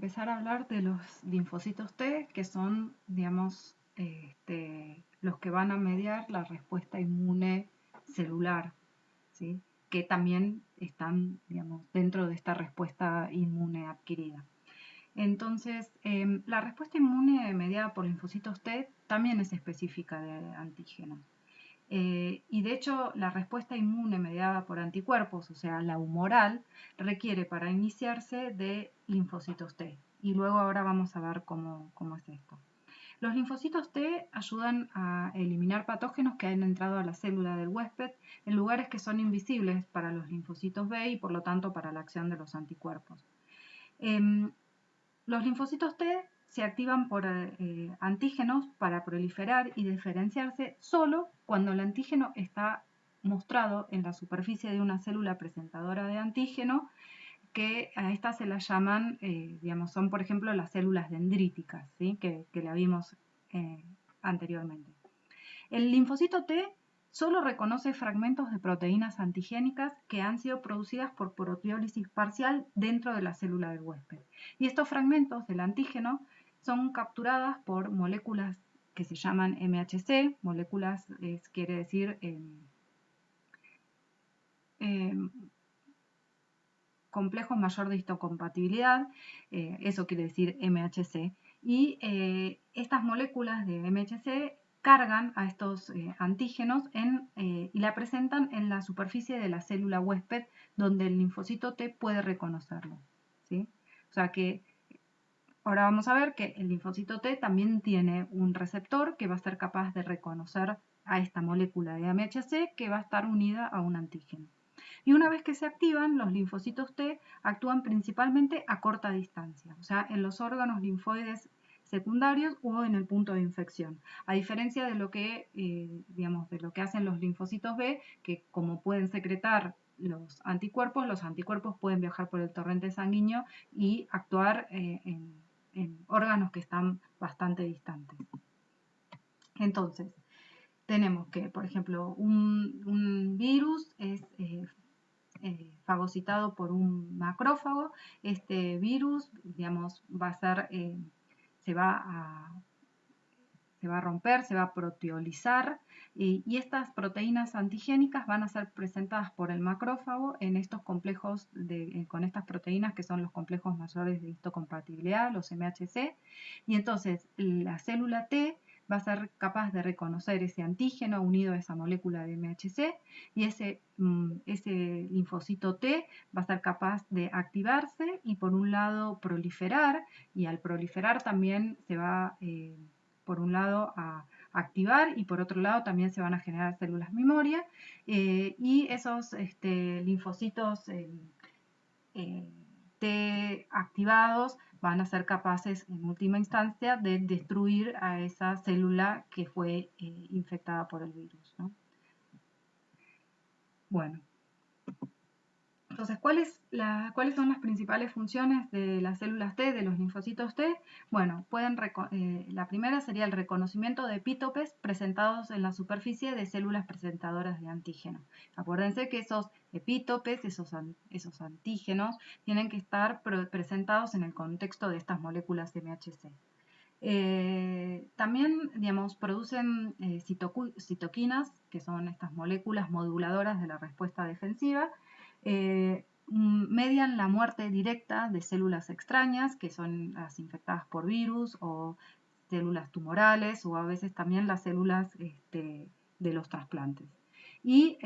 empezar a hablar de los linfocitos T, que son, digamos, los que van a mediar la respuesta inmune celular, ¿sí? Que también están, digamos, dentro de esta respuesta inmune adquirida. Entonces, la respuesta inmune mediada por linfocitos T también es específica de antígenos. Y de hecho, la respuesta inmune mediada por anticuerpos, o sea, la humoral, requiere para iniciarse de linfocitos T. Y luego ahora vamos a ver cómo es esto. Los linfocitos T ayudan a eliminar patógenos que han entrado a la célula del huésped en lugares que son invisibles para los linfocitos B y por lo tanto para la acción de los anticuerpos. Los linfocitos T se activan por antígenos para proliferar y diferenciarse solo cuando el antígeno está mostrado en la superficie de una célula presentadora de antígeno, que a estas se las llaman, digamos, son por ejemplo las células dendríticas, ¿sí? que la vimos anteriormente. El linfocito T solo reconoce fragmentos de proteínas antigénicas que han sido producidas por proteólisis parcial dentro de la célula del huésped. Y estos fragmentos del antígeno son capturadas por moléculas que se llaman MHC, moléculas quiere decir complejos mayor de histocompatibilidad, eso quiere decir MHC, y estas moléculas de MHC cargan a estos antígenos y la presentan en la superficie de la célula huésped, donde el linfocito T puede reconocerlo, ¿sí? O sea que ahora vamos a ver que el linfocito T también tiene un receptor que va a ser capaz de reconocer a esta molécula de MHC que va a estar unida a un antígeno. Y una vez que se activan, los linfocitos T actúan principalmente a corta distancia, o sea, en los órganos linfoides secundarios o en el punto de infección. A diferencia de lo que, digamos, de lo que hacen los linfocitos B, que como pueden secretar los anticuerpos pueden viajar por el torrente sanguíneo y actuar en órganos que están bastante distantes. Entonces, tenemos que, por ejemplo, un virus es fagocitado por un macrófago. Este virus, digamos, va a ser, se va a romper, se va a proteolizar y estas proteínas antigénicas van a ser presentadas por el macrófago en estos complejos con estas proteínas que son los complejos mayores de histocompatibilidad, los MHC, y entonces la célula T va a ser capaz de reconocer ese antígeno unido a esa molécula de MHC y ese linfocito T va a ser capaz de activarse y por un lado proliferar, y al proliferar también se va por un lado a activar y por otro lado también se van a generar células memoria y esos linfocitos T activados van a ser capaces en última instancia de destruir a esa célula que fue infectada por el virus, ¿no? Bueno, entonces, ¿cuáles son las principales funciones de las células T, de los linfocitos T? Bueno, la primera sería el reconocimiento de epítopes presentados en la superficie de células presentadoras de antígeno. Acuérdense que esos epítopes, esos antígenos, tienen que estar presentados en el contexto de estas moléculas MHC. También, digamos, producen citoquinas, que son estas moléculas moduladoras de la respuesta defensiva, median la muerte directa de células extrañas, que son las infectadas por virus o células tumorales o a veces también las células de los trasplantes. Y,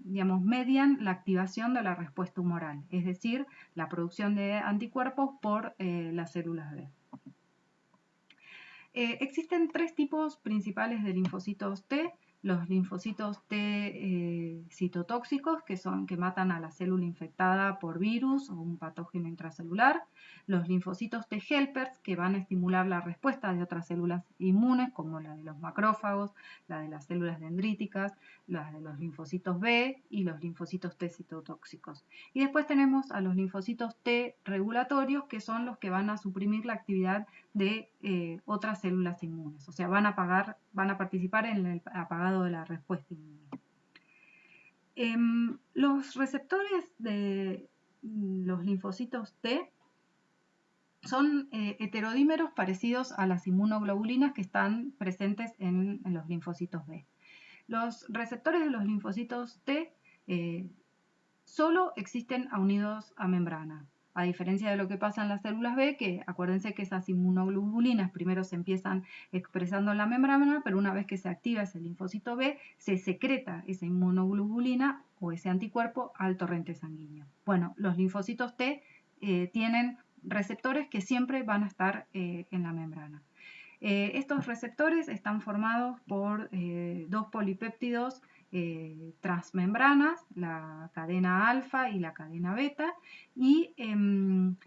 digamos, median la activación de la respuesta humoral, es decir, la producción de anticuerpos por las células B. Existen tres tipos principales de linfocitos T. Los linfocitos T citotóxicos, que matan a la célula infectada por virus o un patógeno intracelular. Los linfocitos T helpers, que van a estimular la respuesta de otras células inmunes, como la de los macrófagos, la de las células dendríticas, las de los linfocitos B y los linfocitos T citotóxicos. Y después tenemos a los linfocitos T regulatorios, que son los que van a suprimir la actividad de otras células inmunes, o sea, van a participar en el apagado de la respuesta inmune. Los receptores de los linfocitos T son heterodímeros parecidos a las inmunoglobulinas que están presentes en los linfocitos B. Los receptores de los linfocitos T solo existen unidos a membrana. A diferencia de lo que pasa en las células B, que acuérdense que esas inmunoglobulinas primero se empiezan expresando en la membrana, pero una vez que se activa ese linfocito B, se secreta esa inmunoglobulina o ese anticuerpo al torrente sanguíneo. Bueno, los linfocitos T tienen receptores que siempre van a estar en la membrana. Estos receptores están formados por dos polipéptidos transmembranas, la cadena alfa y la cadena beta, y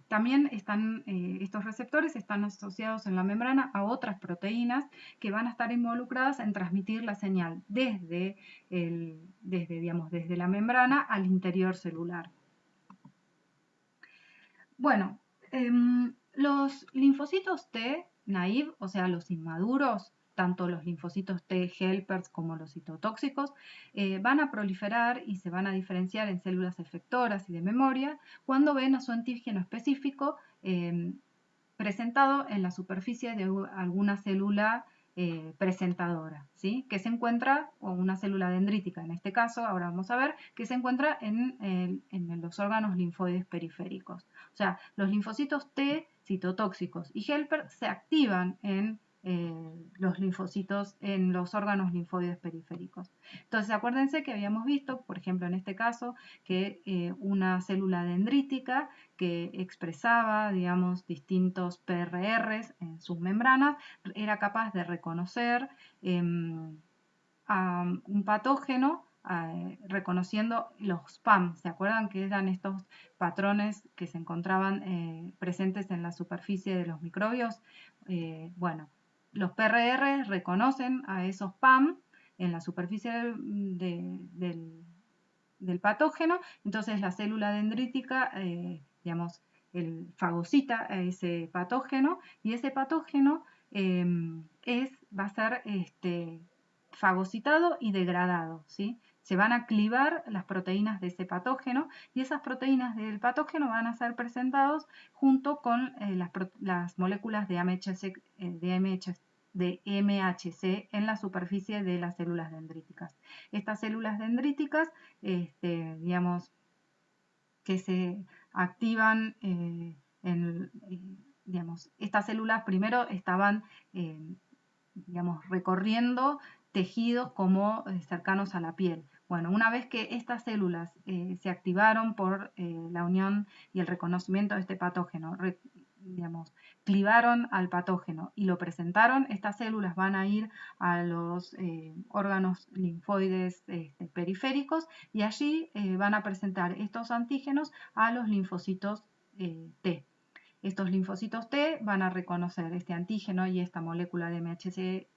también estos receptores están asociados en la membrana a otras proteínas que van a estar involucradas en transmitir la señal desde la membrana al interior celular. Bueno, los linfocitos T naive, o sea, los inmaduros, tanto los linfocitos T helpers como los citotóxicos, van a proliferar y se van a diferenciar en células efectoras y de memoria cuando ven a su antígeno específico presentado en la superficie de alguna célula presentadora, ¿sí? Que se encuentra, o una célula dendrítica en este caso, ahora vamos a ver, que se encuentra en los órganos linfoides periféricos. O sea, los linfocitos T, citotóxicos y helper se activan en los linfocitos en los órganos linfoides periféricos. Entonces, acuérdense que habíamos visto, por ejemplo, en este caso, que una célula dendrítica que expresaba, digamos, distintos PRRs en sus membranas, era capaz de reconocer a un patógeno reconociendo los PAM. ¿Se acuerdan que eran estos patrones que se encontraban presentes en la superficie de los microbios? Bueno, los PRR reconocen a esos PAM en la superficie del patógeno, entonces la célula dendrítica, digamos, fagocita a ese patógeno y ese patógeno va a ser fagocitado y degradado, ¿sí? Se van a clivar las proteínas de ese patógeno y esas proteínas del patógeno van a ser presentados junto con las moléculas de MHC en la superficie de las células dendríticas. Estas células dendríticas, digamos, que se activan digamos, estas células primero estaban, digamos, recorriendo tejidos como cercanos a la piel. Bueno, una vez que estas células se activaron por la unión y el reconocimiento de este patógeno, digamos, clivaron al patógeno y lo presentaron, estas células van a ir a los órganos linfoides periféricos y allí van a presentar estos antígenos a los linfocitos T. Estos linfocitos T van a reconocer este antígeno y esta molécula de MHC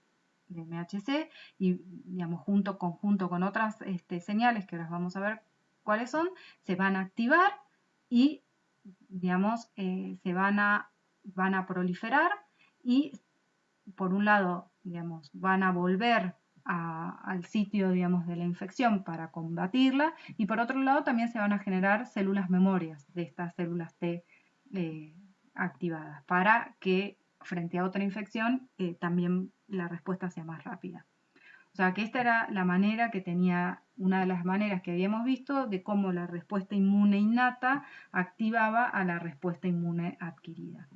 y, digamos, junto con otras señales que ahora vamos a ver cuáles son, se van a activar y, digamos, van a proliferar y, por un lado, digamos, van a volver al sitio, digamos, de la infección para combatirla y, por otro lado, también se van a generar células memorias de estas células T activadas para que frente a otra infección también la respuesta sea más rápida. O sea que esta era la manera que tenía, una de las maneras que habíamos visto de cómo la respuesta inmune innata activaba a la respuesta inmune adquirida.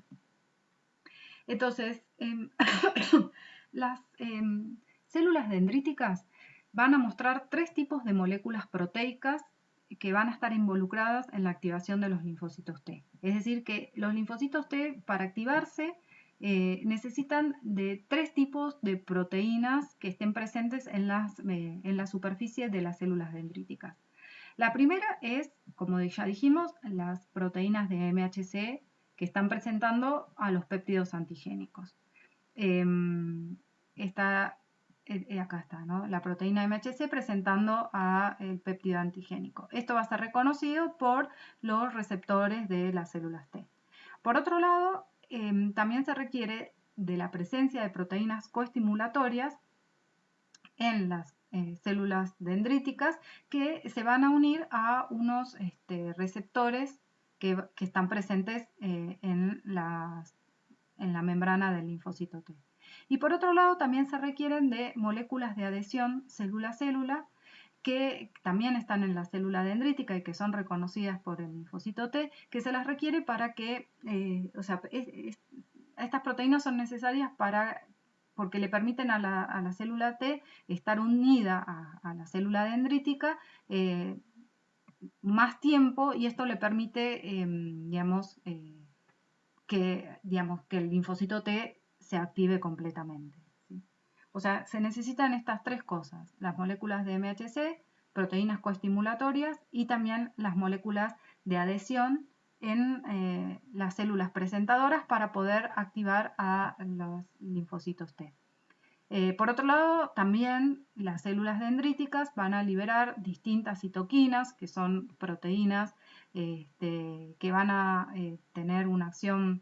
Entonces, las células dendríticas van a mostrar tres tipos de moléculas proteicas que van a estar involucradas en la activación de los linfocitos T. Es decir, que los linfocitos T, para activarse, necesitan de tres tipos de proteínas que estén presentes en la superficie de las células dendríticas. La primera es, como ya dijimos, las proteínas de MHC que están presentando a los péptidos antigénicos. Acá está, ¿no? La proteína MHC presentando al péptido antigénico. Esto va a ser reconocido por los receptores de las células T. Por otro lado, también se requiere de la presencia de proteínas coestimulatorias en las células dendríticas que se van a unir a unos receptores que están presentes en la en la membrana del linfocito T. Y por otro lado, también se requieren de moléculas de adhesión célula-célula que también están en la célula dendrítica y que son reconocidas por el linfocito T, que se las requiere para que, estas proteínas son necesarias porque le permiten a la célula T estar unida a la célula dendrítica más tiempo, y esto le permite, que el linfocito T se active completamente, ¿sí? O sea, se necesitan estas tres cosas: las moléculas de MHC, proteínas coestimulatorias y también las moléculas de adhesión en las células presentadoras para poder activar a los linfocitos T. Por otro lado, también las células dendríticas van a liberar distintas citoquinas, que son proteínas que van a tener una acción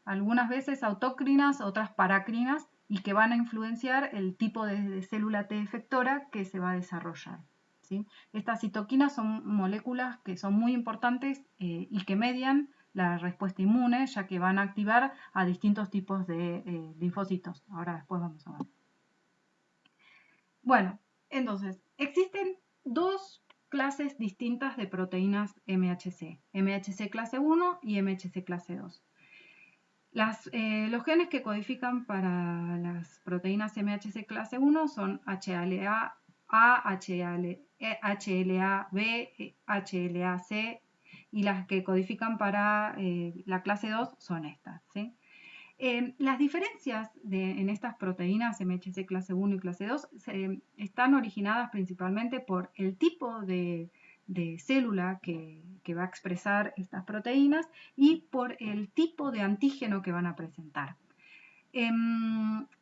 algunas veces autócrinas, otras parácrinas, y que van a influenciar el tipo de célula T efectora que se va a desarrollar, ¿sí? Estas citoquinas son moléculas que son muy importantes y que median la respuesta inmune, ya que van a activar a distintos tipos de linfocitos. Ahora después vamos a ver. Bueno, entonces, existen dos clases distintas de proteínas MHC, MHC clase 1 y MHC clase 2. Los genes que codifican para las proteínas MHC clase 1 son HLA-A, HLA-B, HLA-C, y las que codifican para la clase 2 son estas, ¿sí? Las diferencias en estas proteínas MHC clase 1 y clase 2 están originadas principalmente por el tipo de célula que va a expresar estas proteínas y por el tipo de antígeno que van a presentar.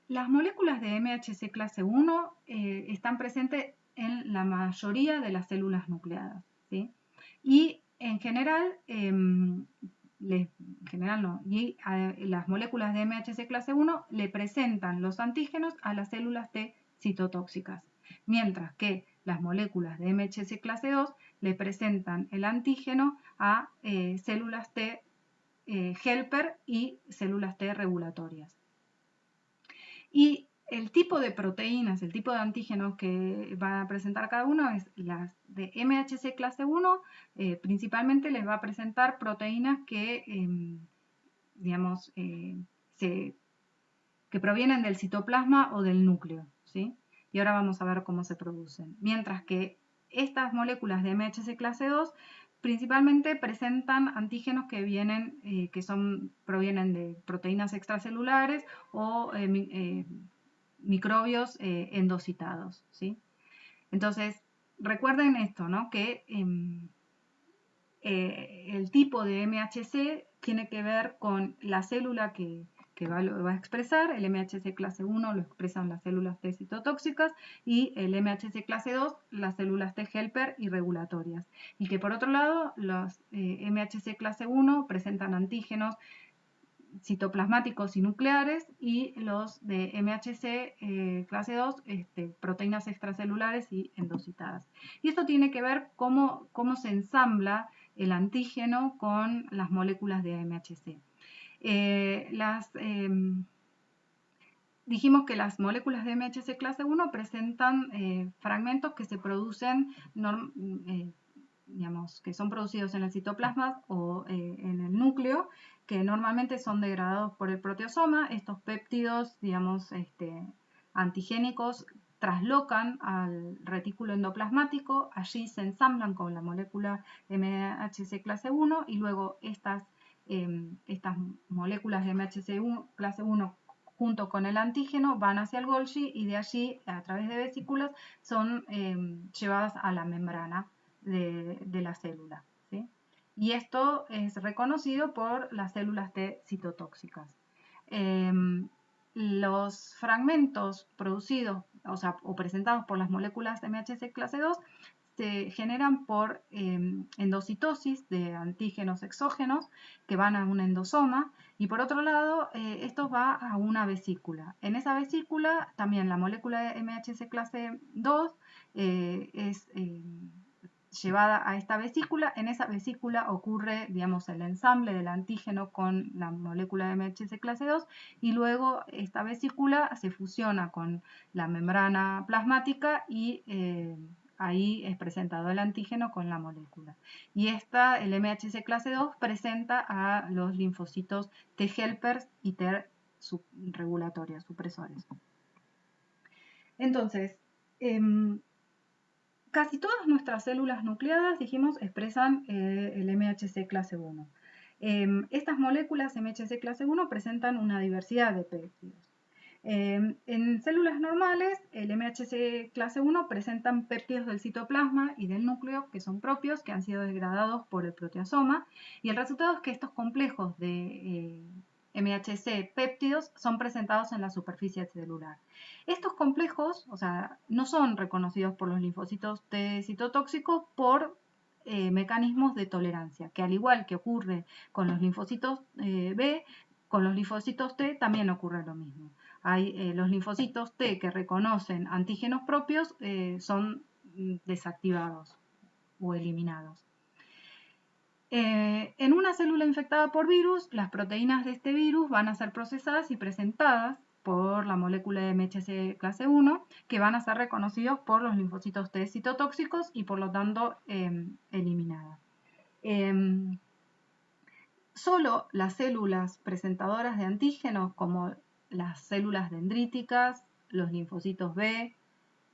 Las moléculas de MHC clase 1 están presentes en la mayoría de las células nucleadas, ¿sí? Y en general, las moléculas de MHC clase 1 le presentan los antígenos a las células T citotóxicas, mientras que las moléculas de MHC clase 2 le presentan el antígeno a células T helper y células T regulatorias. Y el tipo de proteínas, el tipo de antígenos que van a presentar cada uno es las de MHC clase 1, principalmente les va a presentar proteínas que, que provienen del citoplasma o del núcleo, ¿sí? Y ahora vamos a ver cómo se producen. Mientras que estas moléculas de MHC clase 2 principalmente presentan antígenos que provienen de proteínas extracelulares o microbios endocitados, ¿sí? Entonces, recuerden esto, ¿no? Que el tipo de MHC tiene que ver con la célula que lo va a expresar. El MHC clase 1 lo expresan las células T citotóxicas y el MHC clase 2 las células T helper y regulatorias. Y que por otro lado, los MHC clase 1 presentan antígenos citoplasmáticos y nucleares, y los de MHC clase 2 proteínas extracelulares y endocitadas. Y esto tiene que ver cómo se ensambla el antígeno con las moléculas de MHC. Dijimos que las moléculas de MHC clase 1 presentan fragmentos que se producen, que son producidos en el citoplasma o en el núcleo, que normalmente son degradados por el proteasoma. Estos péptidos, antigénicos, traslocan al retículo endoplasmático, allí se ensamblan con la molécula MHC clase 1 y luego estas moléculas de MHC clase 1 junto con el antígeno van hacia el Golgi, y de allí, a través de vesículas, son llevadas a la membrana de la célula, ¿sí? Y esto es reconocido por las células T citotóxicas. Los fragmentos producidos o presentados por las moléculas de MHC clase 2 se generan por endocitosis de antígenos exógenos que van a un endosoma, y por otro lado esto va a una vesícula. En esa vesícula también la molécula de MHC clase 2 llevada a esta vesícula. En esa vesícula ocurre, digamos, el ensamble del antígeno con la molécula de MHC clase 2 y luego esta vesícula se fusiona con la membrana plasmática y ahí es presentado el antígeno con la molécula. Y el MHC clase 2 presenta a los linfocitos T helpers y T regulatorios, supresores. Entonces, casi todas nuestras células nucleadas, dijimos, expresan el MHC clase 1. Estas moléculas MHC clase 1 presentan una diversidad de péptidos. En células normales, el MHC clase 1 presentan péptidos del citoplasma y del núcleo que son propios, que han sido degradados por el proteasoma, y el resultado es que estos complejos de MHC péptidos son presentados en la superficie celular. Estos complejos, o sea, no son reconocidos por los linfocitos T citotóxicos por mecanismos de tolerancia, que al igual que ocurre con los linfocitos B, con los linfocitos T también ocurre lo mismo. Hay los linfocitos T que reconocen antígenos propios son desactivados o eliminados. En una célula infectada por virus, las proteínas de este virus van a ser procesadas y presentadas por la molécula de MHC clase 1, que van a ser reconocidos por los linfocitos T citotóxicos y por lo tanto eliminadas. Solo las células presentadoras de antígenos, como las células dendríticas, los linfocitos B,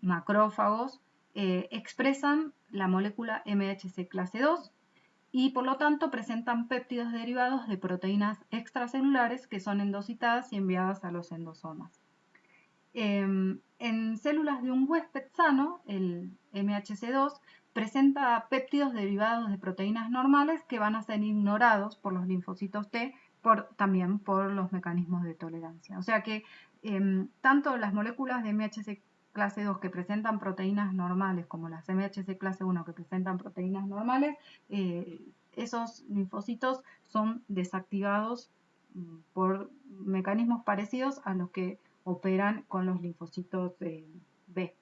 macrófagos, expresan la molécula MHC clase 2 y por lo tanto presentan péptidos derivados de proteínas extracelulares que son endocitadas y enviadas a los endosomas. En células de un huésped sano, el MHC2 presenta péptidos derivados de proteínas normales que van a ser ignorados por los linfocitos T, también por los mecanismos de tolerancia. O sea que tanto las moléculas de MHC clase 2 que presentan proteínas normales como las MHC clase 1 que presentan proteínas normales, esos linfocitos son desactivados por mecanismos parecidos a los que operan con los linfocitos B.